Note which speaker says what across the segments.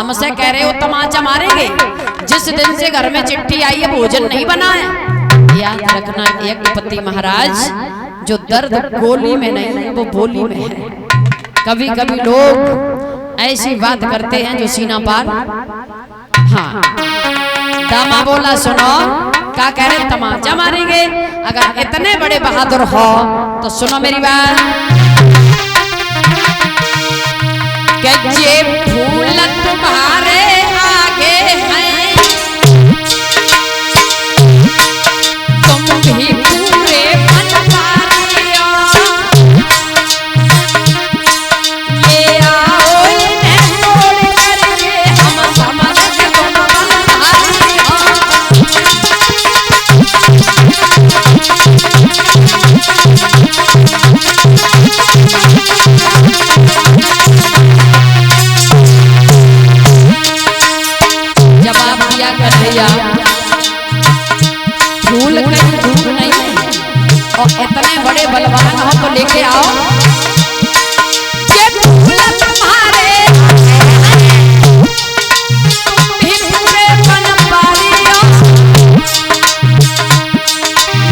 Speaker 1: हमसे कह रहे हो तमाचा मारेंगे। जिस दिन से घर में चिट्ठी आई है भोजन नहीं बना है। याद रखना यज्ञपति महाराज, जो दर्द गोली में नहीं है वो बोली में है। कभी कभी लोग ऐसी बात करते हैं जो सीना पार। हाँ, दामा बोला सुनो, क्या कह रहे तमाचा मारेंगे। अगर इतने बड़े बहादुर हो तो सुनो मेरी बात। ये फूल तुम्हारे आगे हैं, तुम भी पूरे बनवारियों, ले आओ इन्हें तोड़ करके हम समझ के तुम बनवारियों। फूल कहीं दूर नहीं है और इतने बड़े बलवान हो तो लेके आओ। ये फूल तुम्हारे भी पूरे बनवारियों,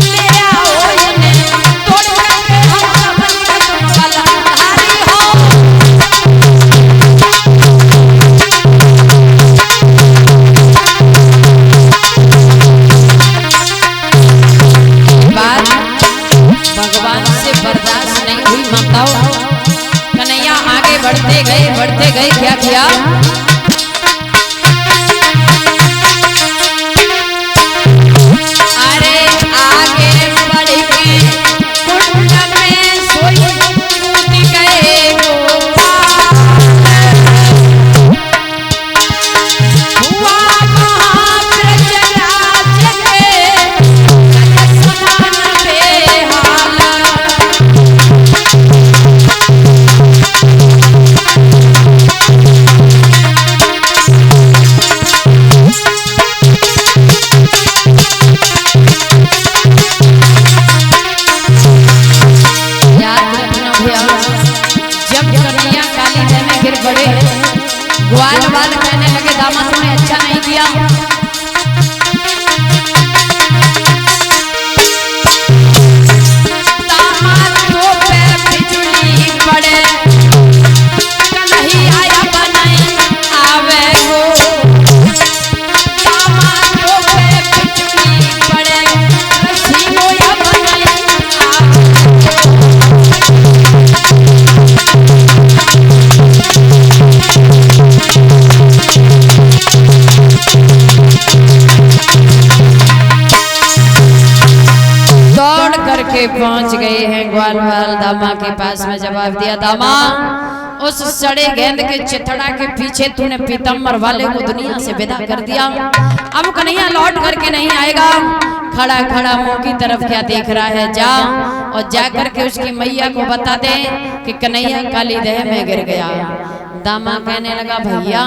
Speaker 1: ले आओ इन्हें तोड़ करके हम समझ के तुम बलधारी हो। भगवान से बर्दाश्त नहीं हुई माताओं। कन्हैया आगे बढ़ते गए क्या किया। अरे आगे बढ़ के कुंड में सोई कूद गए हुआ महाप्रजराज के समान बेहाल। जब कन्हैया काली दह में गिर पड़े, ग्वाल वाल कहने लगे दामाद तुमने अच्छा नहीं किया। दामाद को पे बिजली पड़े, कन्हैया बनाई आवे हो। दामाद को पे बिजली पड़े, कन्हैया बनाई आवे हो। पहुंच गए हैं ग्वालवाल दामा के पास में। जवाब दिया दामा, उस सड़े गेंद के चिथड़ा के पीछे तूने पीतम्बर वाले को दुनिया से विदा कर दिया। अब कन्हैया लौट करके नहीं आएगा। खड़ा खड़ा मुंह की तरफ क्या देख रहा है, जा और जा करके उसकी मैया को बता दे कि कन्हैया काली दह में गिर गया। दामा कहने लगा भैया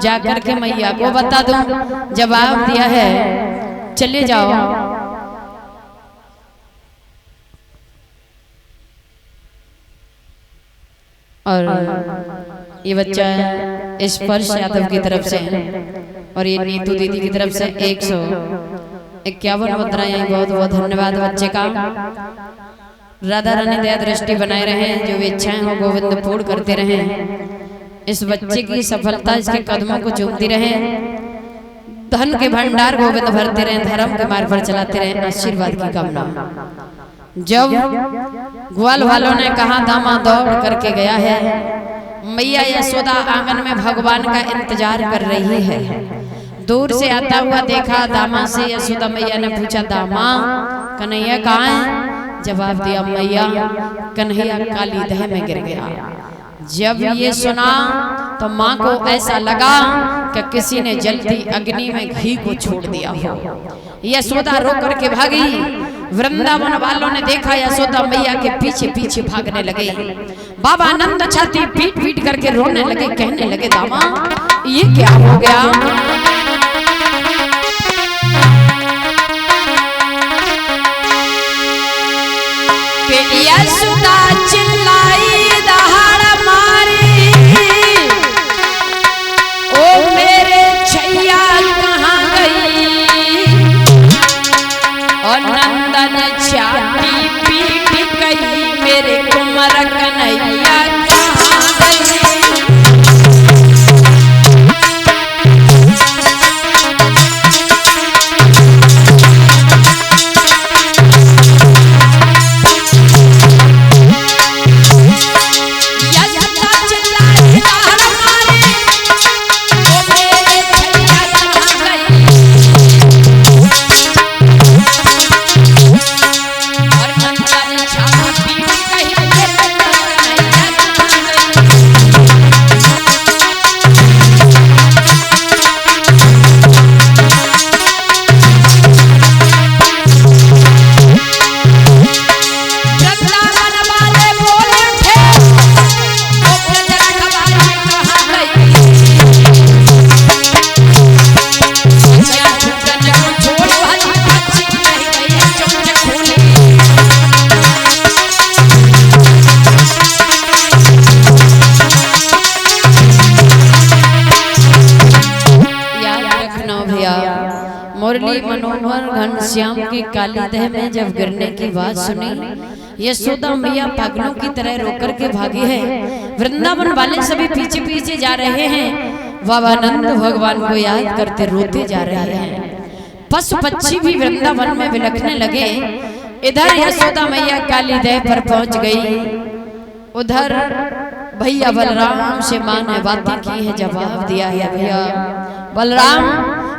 Speaker 1: जा करके मैया को बता दूं। जवाब दिया है चले जाओ। और ये बच्चा स्पर्श यादव की तरफ से और ये नीतू दीदी की तरफ से 151 मुद्राएं। बहुत बहुत धन्यवाद बच्चे का। राधा रानी दया दृष्टि बनाए रहे, जो भी इच्छाएं हो गोविंद पूर्ण करते रहे। इस बच्चे की सफलता इसके कदमों को चूमती रहे। धन के भंडार गोविंद भरते रहे, धर्म के मार्ग पर चलाते रहे। आशीर्वाद की कामना। जब ग्वाल वालों ने कहा दामा दौड़ करके गया है, मैया यशोदा आंगन में भगवान का इंतजार कर रही है। दूर से आता हुआ देखा दामा से यशोदा मैया ने पूछा दामा कन्हैया कहाँ है। जवाब दिया मैया कन्हैया काली दह में गिर गया। जब ये सुना तो माँ को ऐसा लगा कि किसी ने जलती अग्नि में घी को छोड़ दिया हो। यशोदा रो करके भागी। वृंदावन वालों ने देखा यशोदा मैया के पीछे पीछे भागने लगे। बाबा नंद छाती पीट पीट करके रोने लगे, कहने लगे दामा ये क्या हो गया। यशोदा चिल्लाई दहाड़ मारी, ओ हमारा कन्हैया कहाँ गए। मुरली मनोहर घनश्याम की काली देह में जब गिरने की बात सुनी, यशोदा मैया पागलों की तरह रोकर के भागी है। वृंदावन वाले सभी पीछे पीछे जा रहे हैं। बाबानंद भगवान को याद करते रोते जा रहे हैं। पशु पक्षी भी वृंदावन में बिलखने लगे। इधर यशोदा मैया काली देह पर पहुंच गई, उधर भैया बलराम से मां ने बातें की है, जवाब दिया है। भैया बलराम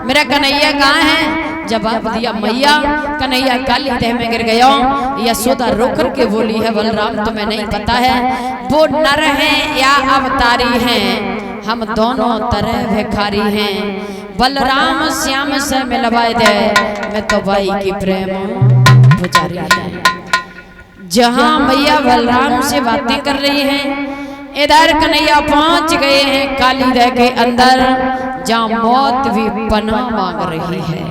Speaker 1: मेरा कन्हैया कहाँ है? जवाब दिया मैया कन्हैया काली देह में गिर गया। यशोदा रोकर के बोली है बलराम तुम्हें नहीं पता है वो नर हैं या अवतारी हैं, हम दोनों तरह भिखारी हैं। बलराम श्याम से मिलवाए दे, मैं तो भाई की प्रेम पुजारी है। जहाँ मैया बलराम से बातें कर रही हैं, इधर कन्हैया पहुंच गए हैं काली देह के अंदर, जहाँ मौत भी पनाह मांग रही है।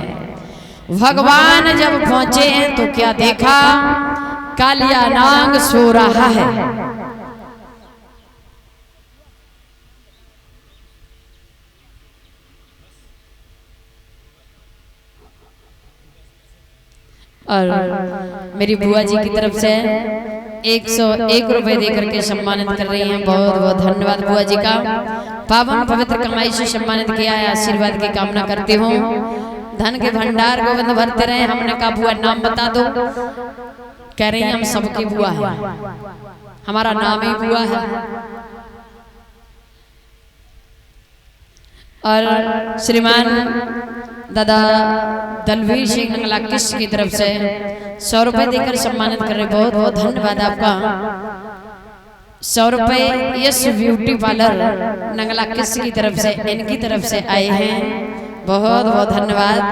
Speaker 1: भगवान जब पहुंचे हैं तो क्या देखा? कालिया नाग सो रहा है। और मेरी बुआ जी की तरफ से 101 रुपए देकर के सम्मानित कर रही हैं। बहुत बहुत धन्यवाद बुआ जी का। पावन पवित्र कमाई से सम्मानित किया है। आशीर्वाद की कामना करती हूँ। धन के भंडार गोविंद भरते रहे। हमने कहा बुआ नाम बता दो, कह रही हैं हम सबकी बुआ है, हमारा नाम ही बुआ है। और श्रीमान दादा दलवीर सिंह नंगला किस की तरफ से 100 रुपए देकर सम्मानित कर रहे। बहुत बहुत धन्यवाद आपका। 100 रुपए यस ब्यूटी पार्लर नंगला किस की तरफ से, इनकी तरफ से आए हैं। बहुत बहुत धन्यवाद।